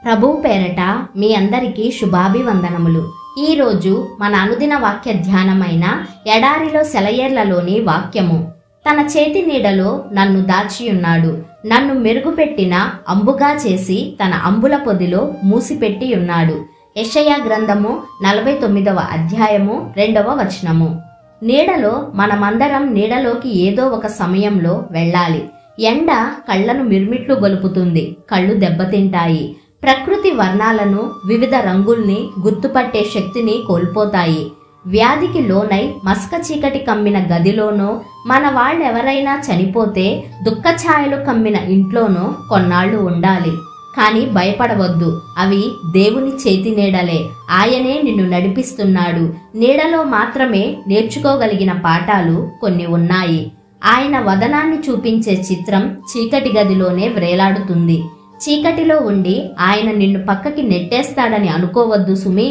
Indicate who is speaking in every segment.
Speaker 1: ప్రభువు పేరట మీ అందరికీ శుభాభివందనములు. ఈరోజు మన అనుదిన వాక్య ధ్యానమైన ఎడారిలో సెలయేర్లలోని వాక్యము. తన చేతి నీడలో నన్ను దాచియున్నాడు, నన్ను మెరుగుపెట్టిన అంబుగా చేసి తన అంబుల పొదిలో మూసిపెట్టి ఉన్నాడు. యెషయా గ్రంథము 49వ అధ్యాయము 2వ వచనము. నీడలో మనమందరం నీడలోకి ఏదో ఒక సమయంలో వెళ్ళాలి. ఎండ కళ్లను మిర్మిట్లు గొలుపుతుంది, కళ్ళు దెబ్బతింటాయి. ప్రకృతి వర్ణాలను, వివిధ రంగుల్ని గుర్తుపట్టే శక్తిని కోల్పోతాయి. వ్యాధికి లోనై మసక చీకటి కమ్మిన గదిలోనో, మన వాళ్ళెవరైనా చనిపోతే దుఃఖఛాయలు కమ్మిన ఇంట్లోనో కొన్నాళ్లు ఉండాలి. కానీ భయపడవద్దు, అవి దేవుని చేతి నీడలే. ఆయనే నిన్ను నడిపిస్తున్నాడు. నీడలో మాత్రమే నేర్చుకోగలిగిన పాఠాలు కొన్ని ఉన్నాయి. ఆయన వదనాన్ని చూపించే చిత్రం చీకటి గదిలోనే వ్రేలాడుతుంది. చీకటిలో ఉండి ఆయన నిన్ను పక్కకి నెట్టేస్తాడని అనుకోవద్దు సుమి.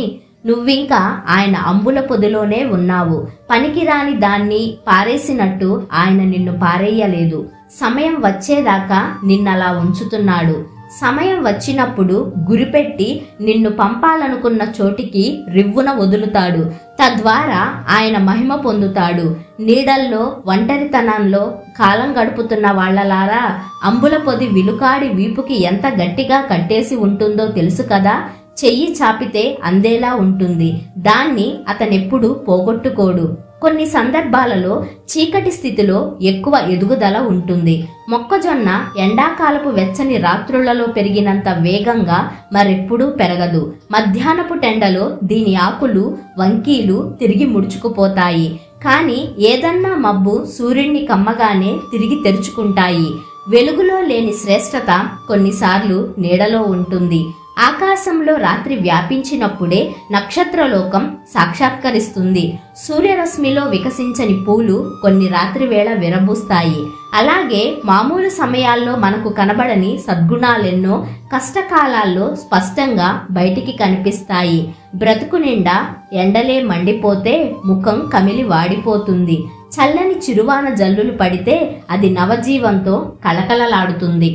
Speaker 1: నువ్వింకా ఆయన అంబుల పొదిలోనే ఉన్నావు. పనికిరాని దాన్ని పారేసినట్టు ఆయన నిన్ను పారేయలేదు. సమయం వచ్చేదాకా నిన్నలా ఉంచుతున్నాడు. సమయం వచ్చినప్పుడు గురిపెట్టి నిన్ను పంపాలనుకున్న చోటికి రివ్వున వదులుతాడు. తద్వారా ఆయన మహిమ పొందుతాడు. నీడల్లో, ఒంటరితనంలో కాలం గడుపుతున్న వాళ్లలారా, అంబుల పొది విలుకాడి వీపుకి ఎంత గట్టిగా కట్టేసి ఉంటుందో తెలుసు కదా. చెయ్యి చాపితే అందేలా ఉంటుంది. దాన్ని అతనెప్పుడు పోగొట్టుకోడు. కొన్ని సందర్భాలలో చీకటి స్థితిలో ఎక్కువ ఎదుగుదల ఉంటుంది. మొక్కజొన్న ఎండాకాలపు వెచ్చని రాత్రులలో పెరిగినంత వేగంగా మరెప్పుడూ పెరగదు. మధ్యాహ్నపు టెండలో దీని ఆకులు, వంకీలు తిరిగి ముడుచుకుపోతాయి. కానీ ఏదన్నా మబ్బు సూర్యుడిని కమ్మగానే తిరిగి తెరుచుకుంటాయి. వెలుగులో లేని శ్రేష్టత కొన్నిసార్లు నీడలో ఉంటుంది. ఆకాశంలో రాత్రి వ్యాపించినప్పుడే నక్షత్రలోకం సాక్షాత్కరిస్తుంది. సూర్యరశ్మిలో వికసించని పూలు కొన్ని రాత్రి వేళ విరబూస్తాయి. అలాగే మామూలు సమయాల్లో మనకు కనబడని సద్గుణాలెన్నో కష్టకాలాల్లో స్పష్టంగా బయటికి కనిపిస్తాయి. బ్రతుకు నిండా ఎండలే మండిపోతే ముఖం కమిలి వాడిపోతుంది. చల్లని చిరువాన జల్లులు పడితే అది నవజీవంతో కళకళలాడుతుంది.